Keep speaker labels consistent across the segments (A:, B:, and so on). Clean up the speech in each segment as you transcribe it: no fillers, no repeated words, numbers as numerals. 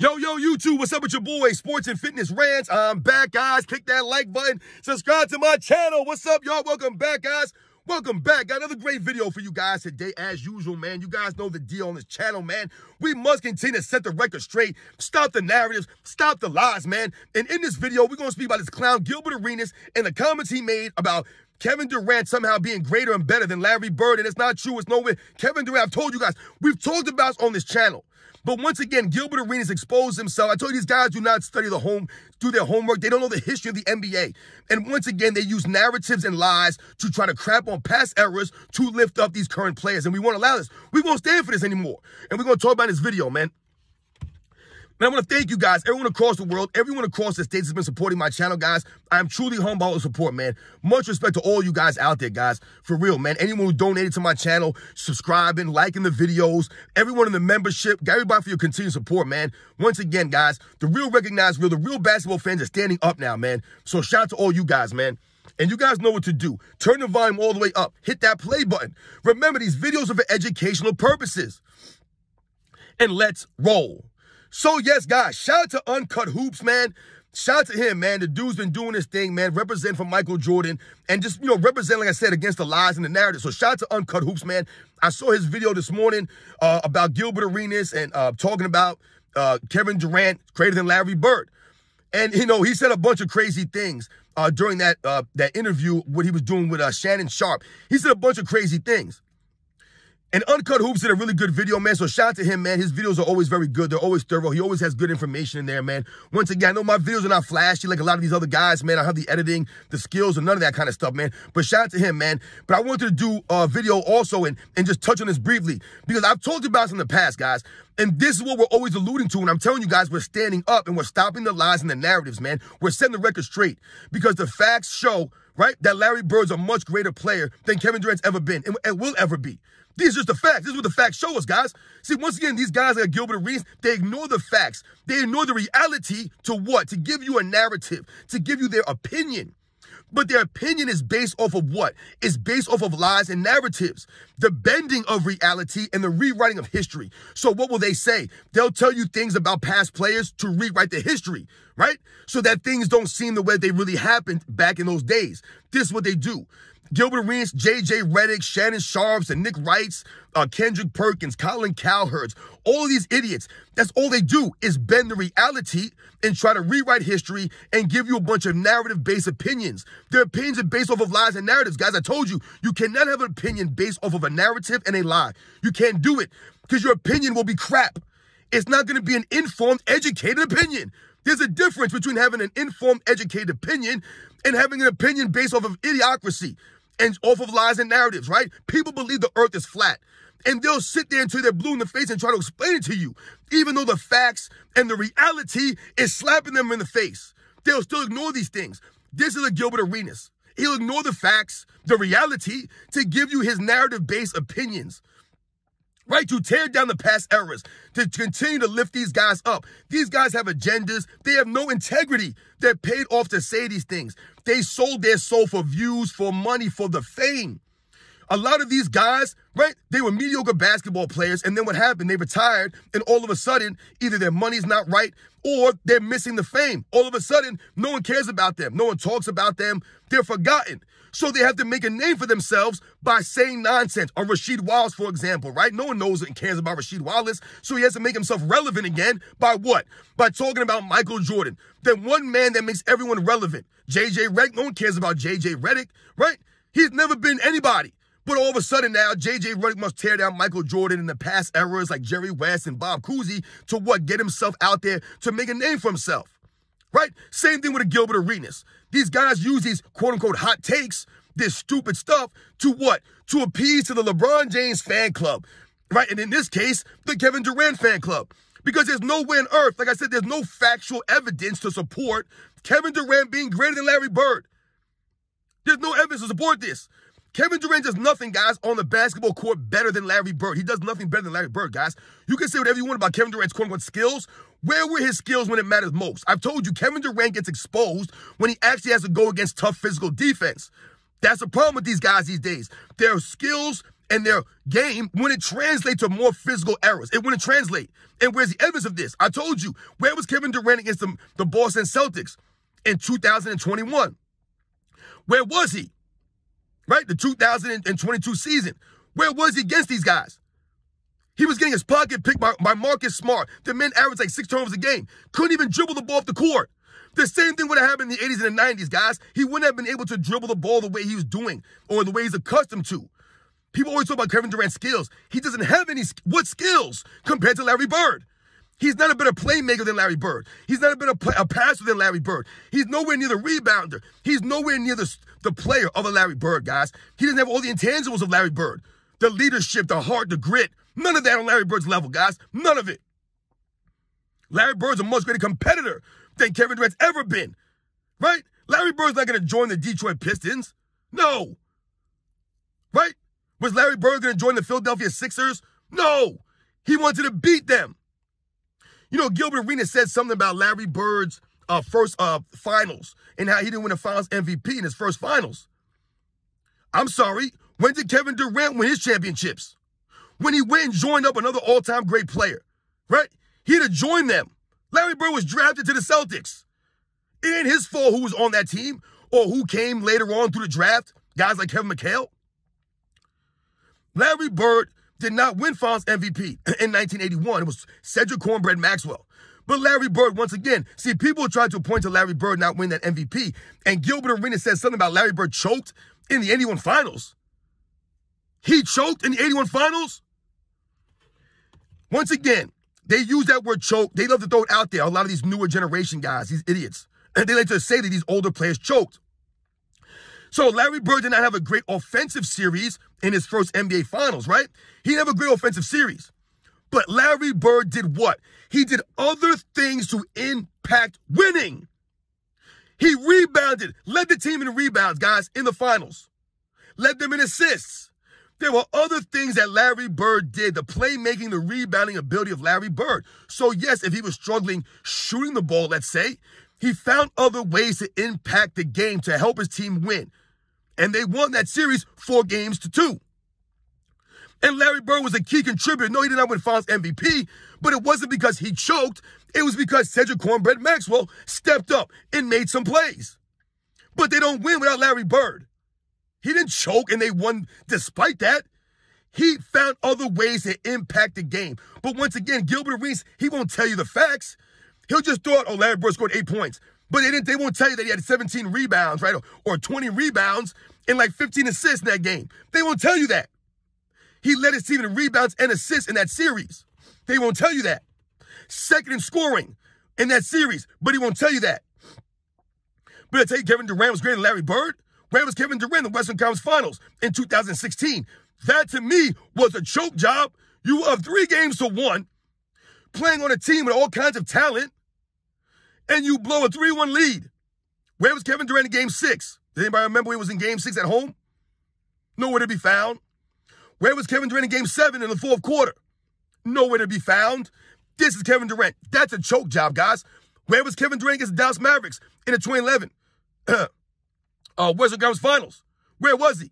A: Yo, YouTube, what's up with your boy, Sports and Fitness Rants? I'm back, guys. Click that like button. Subscribe to my channel. What's up, y'all? Welcome back, guys. Welcome back. Got another great video for you guys today, as usual, man. You guys know the deal on this channel, man. We must continue to set the record straight, stop the narratives, stop the lies, man. And in this video, we're going to speak about this clown, Gilbert Arenas, and the comments he made about Kevin Durant somehow being greater and better than Larry Bird, and it's not true. It's nowhere. Kevin Durant, I've told you guys, we've talked about it on this channel. But once again, Gilbert Arenas exposed himself. I told you these guys do not study do their homework. They don't know the history of the NBA. And once again, they use narratives and lies to try to crap on past errors to lift up these current players. And we won't allow this. We won't stand for this anymore. And we're going to talk about this video, man. And I want to thank you guys, everyone across the world, everyone across the states has been supporting my channel, guys. I'm truly humbled by all the support, man. Much respect to all you guys out there, guys. For real, man. Anyone who donated to my channel, subscribing, liking the videos, everyone in the membership, everybody for your continued support, man. Once again, guys, the real recognized real, the real basketball fans are standing up now, man. So shout out to all you guys, man. And you guys know what to do. Turn the volume all the way up. Hit that play button. Remember, these videos are for educational purposes. And let's roll. So, yes, guys, shout out to Uncut Hoops, man. Shout out to him, man. The dude's been doing this thing, man, represent for Michael Jordan and just, represent, like I said, against the lies and the narrative. So, shout out to Uncut Hoops, man. I saw his video this morning about Gilbert Arenas and talking about Kevin Durant greater than Larry Bird. And, he said a bunch of crazy things during that interview, what he was doing with Shannon Sharpe. He said a bunch of crazy things. And Uncut Hoops did a really good video, man, so shout out to him, man. His videos are always very good. They're always thorough. He always has good information in there, man. Once again, I know my videos are not flashy like a lot of these other guys, man. I have the editing, the skills, and none of that kind of stuff, man. But shout out to him, man. But I wanted to do a video also and just touch on this briefly because I've told you about this in the past, guys. And this is what we're always alluding to. And I'm telling you guys, we're standing up and we're stopping the lies and the narratives, man. We're setting the record straight because the facts show, right, that Larry Bird's a much greater player than Kevin Durant's ever been and will ever be. These are just the facts. This is what the facts show us, guys. See, once again, these guys like Gilbert Arenas, they ignore the facts. They ignore the reality to what? To give you a narrative, to give you their opinion. But their opinion is based off of what? It's based off of lies and narratives, the bending of reality and the rewriting of history. So what will they say? They'll tell you things about past players to rewrite the history, right? So that things don't seem the way they really happened back in those days. This is what they do. Gilbert Arenas, J.J. Redick, Shannon Sharpe, and Nick Wrights, Kendrick Perkins, Colin Cowherds, all of these idiots, that's all they do is bend the reality and try to rewrite history and give you a bunch of narrative-based opinions. Their opinions are based off of lies and narratives. Guys, I told you, you cannot have an opinion based off of a narrative and a lie. You can't do it because your opinion will be crap. It's not going to be an informed, educated opinion. There's a difference between having an informed, educated opinion and having an opinion based off of idiocracy and off of lies and narratives, right? People believe the earth is flat. And they'll sit there until they're blue in the face and try to explain it to you, even though the facts and the reality is slapping them in the face. They'll still ignore these things. This is a Gilbert Arenas. He'll ignore the facts, the reality, to give you his narrative-based opinions. Right, to tear down the past errors, to continue to lift these guys up. These guys have agendas. They have no integrity. They're paid off to say these things. They sold their soul for views, for money, for the fame. A lot of these guys, right, they were mediocre basketball players, and then what happened? They retired, and all of a sudden, either their money's not right, or they're missing the fame. All of a sudden, no one cares about them. No one talks about them. They're forgotten. So they have to make a name for themselves by saying nonsense. Or Rasheed Wallace, for example, right? No one knows and cares about Rasheed Wallace. So he has to make himself relevant again by what? By talking about Michael Jordan. Then one man that makes everyone relevant. J.J. Redick, no one cares about J.J. Redick, right? He's never been anybody. But all of a sudden now, J.J. Redick must tear down Michael Jordan in the past eras like Jerry West and Bob Cousy to what? Get himself out there to make a name for himself. Right? Same thing with a Gilbert Arenas. These guys use these quote-unquote hot takes, this stupid stuff, to what? To appease to the LeBron James fan club. Right? And in this case, the Kevin Durant fan club. Because there's no way on earth, like I said, there's no factual evidence to support Kevin Durant being greater than Larry Bird. There's no evidence to support this. Kevin Durant does nothing, guys, on the basketball court better than Larry Bird. He does nothing better than Larry Bird, guys. You can say whatever you want about Kevin Durant's quote-unquote skills. Where were his skills when it matters most? I've told you, Kevin Durant gets exposed when he actually has to go against tough physical defense. That's the problem with these guys these days. Their skills and their game wouldn't translate to more physical errors. It wouldn't translate. And where's the evidence of this? I told you, where was Kevin Durant against the Boston Celtics in 2021? Where was he? Right? The 2022 season. Where was he against these guys? He was getting his pocket picked by Marcus Smart. The men averaged like 6 turnovers a game. Couldn't even dribble the ball off the court. The same thing would have happened in the 80s and the 90s, guys. He wouldn't have been able to dribble the ball the way he was doing or the way he's accustomed to. People always talk about Kevin Durant's skills. He doesn't have any skills compared to Larry Bird. He's not a better playmaker than Larry Bird. He's not a better passer than Larry Bird. He's nowhere near the rebounder. He's nowhere near the player of a Larry Bird, guys. He doesn't have all the intangibles of Larry Bird. The leadership, the heart, the grit. None of that on Larry Bird's level, guys. None of it. Larry Bird's a much greater competitor than Kevin Durant's ever been. Right? Larry Bird's not going to join the Detroit Pistons. No. Right? Was Larry Bird going to join the Philadelphia Sixers? No. He wanted to beat them. You know, Gilbert Arenas said something about Larry Bird's first finals and how he didn't win a finals MVP in his first finals. I'm sorry. When did Kevin Durant win his championships? When he went and joined up another all-time great player, right? He'd have joined them. Larry Bird was drafted to the Celtics. It ain't his fault who was on that team or who came later on through the draft, guys like Kevin McHale. Larry Bird did not win finals MVP in 1981. It was Cedric Cornbread Maxwell. But Larry Bird, once again, see, people tried to point to Larry Bird not winning that MVP, and Gilbert Arenas said something about Larry Bird choked in the 81 finals. He choked in the 81 finals? Once again, they use that word choke. They love to throw it out there. A lot of these newer generation guys, these idiots. And they like to say that these older players choked. So Larry Bird did not have a great offensive series in his first NBA Finals, right? He didn't have a great offensive series. But Larry Bird did what? He did other things to impact winning. He rebounded, led the team in rebounds, guys, in the finals. Led them in assists. There were other things that Larry Bird did, the playmaking, the rebounding ability of Larry Bird. So yes, if he was struggling shooting the ball, let's say, he found other ways to impact the game to help his team win. And they won that series 4-2. And Larry Bird was a key contributor. No, he did not win Finals MVP, but it wasn't because he choked. It was because Cedric Cornbread Maxwell stepped up and made some plays. But they don't win without Larry Bird. He didn't choke and they won despite that. He found other ways to impact the game. But once again, Gilbert Arenas, he won't tell you the facts. He'll just throw out, oh, Larry Bird scored 8 points. But they won't tell you that he had 17 rebounds, right? Or 20 rebounds and like 15 assists in that game. They won't tell you that. He led his team in rebounds and assists in that series. They won't tell you that. Second in scoring in that series, but he won't tell you that. But I tell you, Kevin Durant was greater than Larry Bird. Where was Kevin Durant in the Western Conference Finals in 2016? That, to me, was a choke job. You were up 3-1, playing on a team with all kinds of talent, and you blow a 3-1 lead. Where was Kevin Durant in Game 6? Does anybody remember he was in Game 6 at home? Nowhere to be found. Where was Kevin Durant in Game 7 in the fourth quarter? Nowhere to be found. This is Kevin Durant. That's a choke job, guys. Where was Kevin Durant against the Dallas Mavericks in the 2011 Western Conference Finals? Where was he?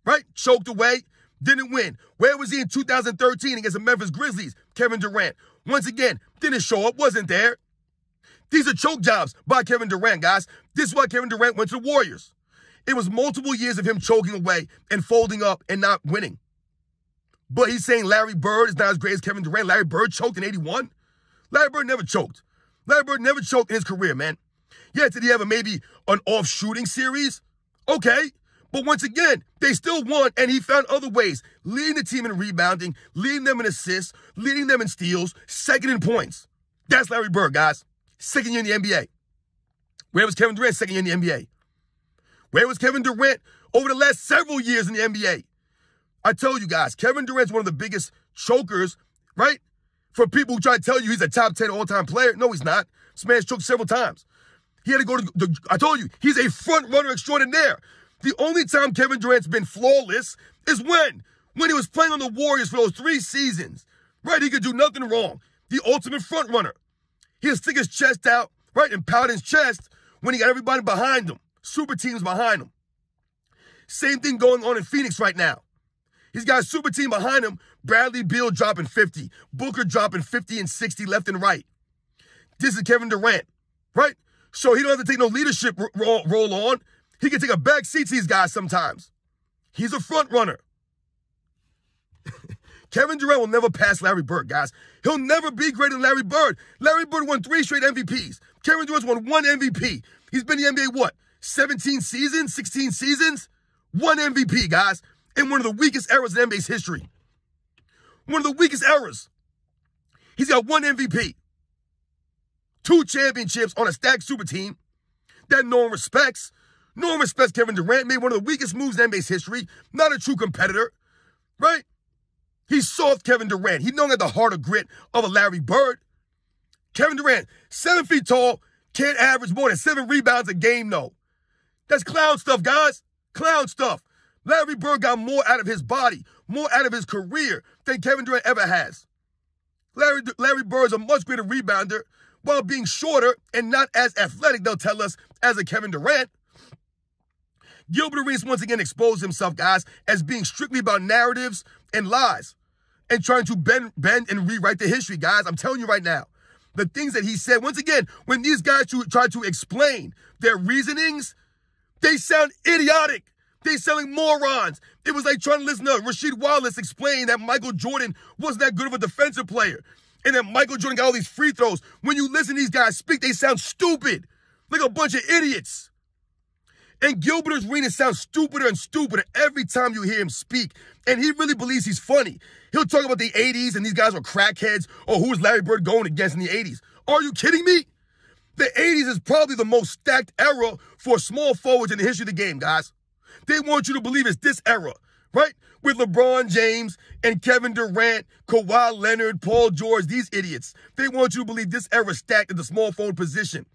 A: Right? Choked away. Didn't win. Where was he in 2013 against the Memphis Grizzlies? Kevin Durant. Once again, didn't show up. Wasn't there. These are choke jobs by Kevin Durant, guys. This is why Kevin Durant went to the Warriors. It was multiple years of him choking away and folding up and not winning. But he's saying Larry Bird is not as great as Kevin Durant. Larry Bird choked in 81. Larry Bird never choked. Larry Bird never choked in his career, man. Yeah, did he have maybe an off shooting series? Okay. But once again, they still won, and he found other ways, leading the team in rebounding, leading them in assists, leading them in steals, second in points. That's Larry Bird, guys. Second year in the NBA. Where was Kevin Durant second year in the NBA? Where was Kevin Durant over the last several years in the NBA? I told you guys, Kevin Durant's one of the biggest chokers, right? For people who try to tell you he's a top 10 all-time player. No, he's not. This man's choked several times. He had to go to I told you, he's a front runner extraordinaire. The only time Kevin Durant's been flawless is when he was playing on the Warriors for those 3 seasons, right? He could do nothing wrong. The ultimate front runner. He'll stick his chest out, right, and pound his chest when he got everybody behind him. Super teams behind him. Same thing going on in Phoenix right now. He's got a super team behind him. Bradley Beal dropping 50. Booker dropping 50 and 60 left and right. This is Kevin Durant, right? So he don't have to take no leadership role on. He can take a back seat to these guys sometimes. He's a front runner. Kevin Durant will never pass Larry Bird, guys. He'll never be greater than Larry Bird. Larry Bird won 3 straight MVPs. Kevin Durant's won 1 MVP. He's been in the NBA, what, 17 seasons, 16 seasons? 1 MVP, guys, in one of the weakest eras in NBA's history. One of the weakest eras. He's got 1 MVP. 2 championships on a stacked super team that no one respects. No one respects Kevin Durant. Made one of the weakest moves in NBA's history. Not a true competitor, right? He's soft Kevin Durant. He don't have the heart or grit of a Larry Bird. Kevin Durant, 7 feet tall, can't average more than 7 rebounds a game, no. That's clown stuff, guys. Clown stuff. Larry Bird got more out of his body, more out of his career than Kevin Durant ever has. Larry Bird's a much greater rebounder while being shorter and not as athletic, they'll tell us, as a Kevin Durant. Gilbert Arenas once again exposed himself, guys, as being strictly about narratives and lies and trying to bend and rewrite the history, guys. I'm telling you right now, the things that he said, once again, when these guys try to explain their reasonings, they sound idiotic. They sound like morons. It was like trying to listen to Rasheed Wallace explain that Michael Jordan wasn't that good of a defensive player and that Michael Jordan got all these free throws. When you listen to these guys speak, they sound stupid, like a bunch of idiots. And Gilbert Arenas sounds stupider and stupider every time you hear him speak. And he really believes he's funny. He'll talk about the 80s and these guys were crackheads. Or who was Larry Bird going against in the 80s? Are you kidding me? The 80s is probably the most stacked era for small forwards in the history of the game, guys. They want you to believe it's this era, right? With LeBron James and Kevin Durant, Kawhi Leonard, Paul George, these idiots. They want you to believe this era stacked at the small forward position.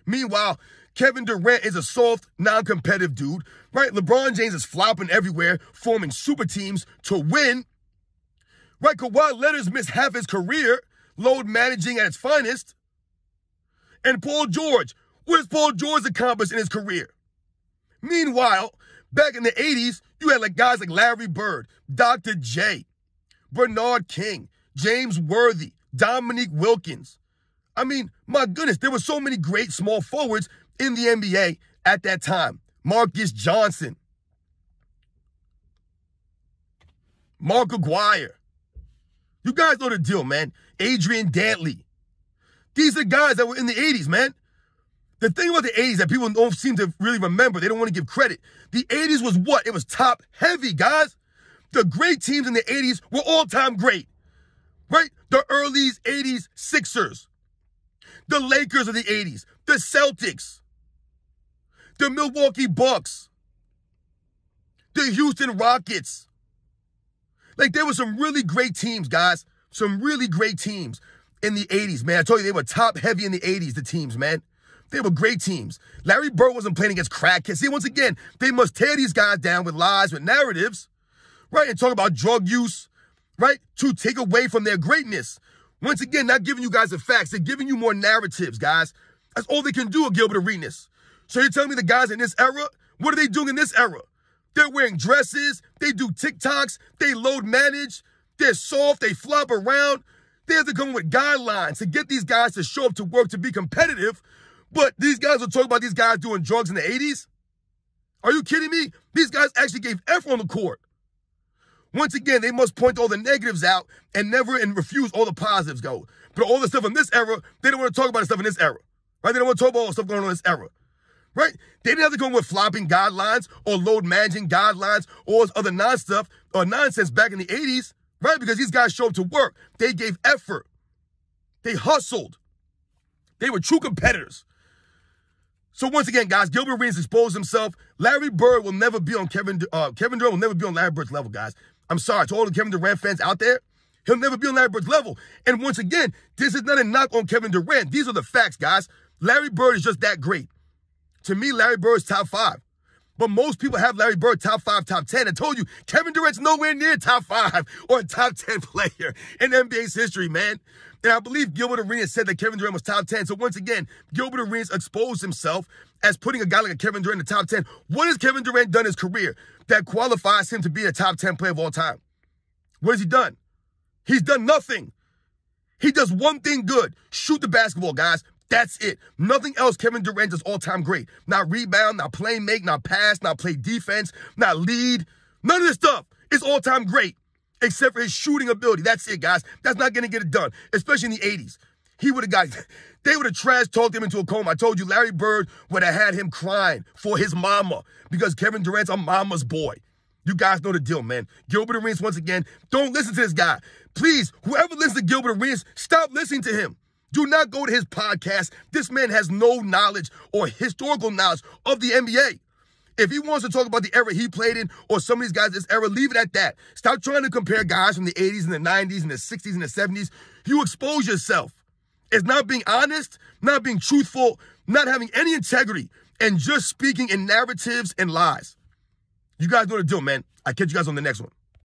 A: Meanwhile, Kevin Durant is a soft, non-competitive dude, right? LeBron James is flopping everywhere, forming super teams to win, right? Kawhi Leonard's missed half his career, load managing at its finest. And Paul George, what has Paul George accomplished in his career? Meanwhile, back in the 80s, you had like guys like Larry Bird, Dr. J, Bernard King, James Worthy, Dominique Wilkins. I mean, my goodness, there were so many great small forwards in the NBA at that time. Marcus Johnson, Mark Aguirre. You guys know the deal, man. Adrian Dantley. These are guys that were in the 80s, man. The thing about the 80s that people don't seem to really remember, they don't want to give credit. The 80s was what? It was top heavy, guys. The great teams in the 80s were all-time great, right? The early 80s Sixers, the Lakers of the 80s, the Celtics, the Milwaukee Bucks, the Houston Rockets. Like, there were some really great teams, guys. Some really great teams in the 80s, man. I told you they were top heavy in the 80s, the teams, man. They were great teams. Larry Bird wasn't playing against crackheads. See, once again, they must tear these guys down with lies, with narratives, right? And talk about drug use, right? To take away from their greatness. Once again, not giving you guys the facts. They're giving you more narratives, guys. That's all they can do at Gilbert Arenas. So you're telling me the guys in this era, what are they doing in this era? They're wearing dresses. They do TikToks. They load manage. They're soft. They flop around. They have to come with guidelines to get these guys to show up to work to be competitive. But these guys will talk about these guys doing drugs in the 80s? Are you kidding me? These guys actually gave effort on the court. Once again, they must point all the negatives out and refuse all the positives go. But all the stuff in this era, they don't want to talk about the stuff in this era. Right? They don't want to talk about all the stuff going on in this era. Right? They didn't have to go with flopping guidelines or load managing guidelines or other non-stuff or nonsense back in the 80s. Right? Because these guys showed up to work. They gave effort. They hustled. They were true competitors. So once again, guys, Gilbert Arenas exposed himself. Larry Bird will never be on Kevin Durant will never be on Larry Bird's level, guys. I'm sorry to all the Kevin Durant fans out there. He'll never be on Larry Bird's level. And once again, this is not a knock on Kevin Durant. These are the facts, guys. Larry Bird is just that great. To me, Larry Bird's top 5. But most people have Larry Bird top 5, top 10. I told you, Kevin Durant's nowhere near top 5 or a top 10 player in NBA's history, man. And I believe Gilbert Arenas said that Kevin Durant was top 10. So once again, Gilbert Arenas exposed himself as putting a guy like a Kevin Durant in the top 10. What has Kevin Durant done in his career that qualifies him to be a top 10 player of all time? What has he done? He's done nothing. He does one thing good. Shoot the basketball, guys. That's it. Nothing else Kevin Durant does all-time great. Not rebound, not play make, not pass, not play defense, not lead. None of this stuff is all-time great except for his shooting ability. That's it, guys. That's not going to get it done, especially in the 80s. They would have trash-talked him into a coma. I told you, Larry Bird would have had him crying for his mama because Kevin Durant's a mama's boy. You guys know the deal, man. Gilbert Arenas, once again, don't listen to this guy. Please, whoever listens to Gilbert Arenas, stop listening to him. Do not go to his podcast. This man has no knowledge or historical knowledge of the NBA. If he wants to talk about the era he played in or some of these guys in this era, leave it at that. Stop trying to compare guys from the 80s and the 90s and the 60s and the 70s. You expose yourself. It's not being honest, not being truthful, not having any integrity, and just speaking in narratives and lies. You guys know the deal, man. I'll catch you guys on the next one.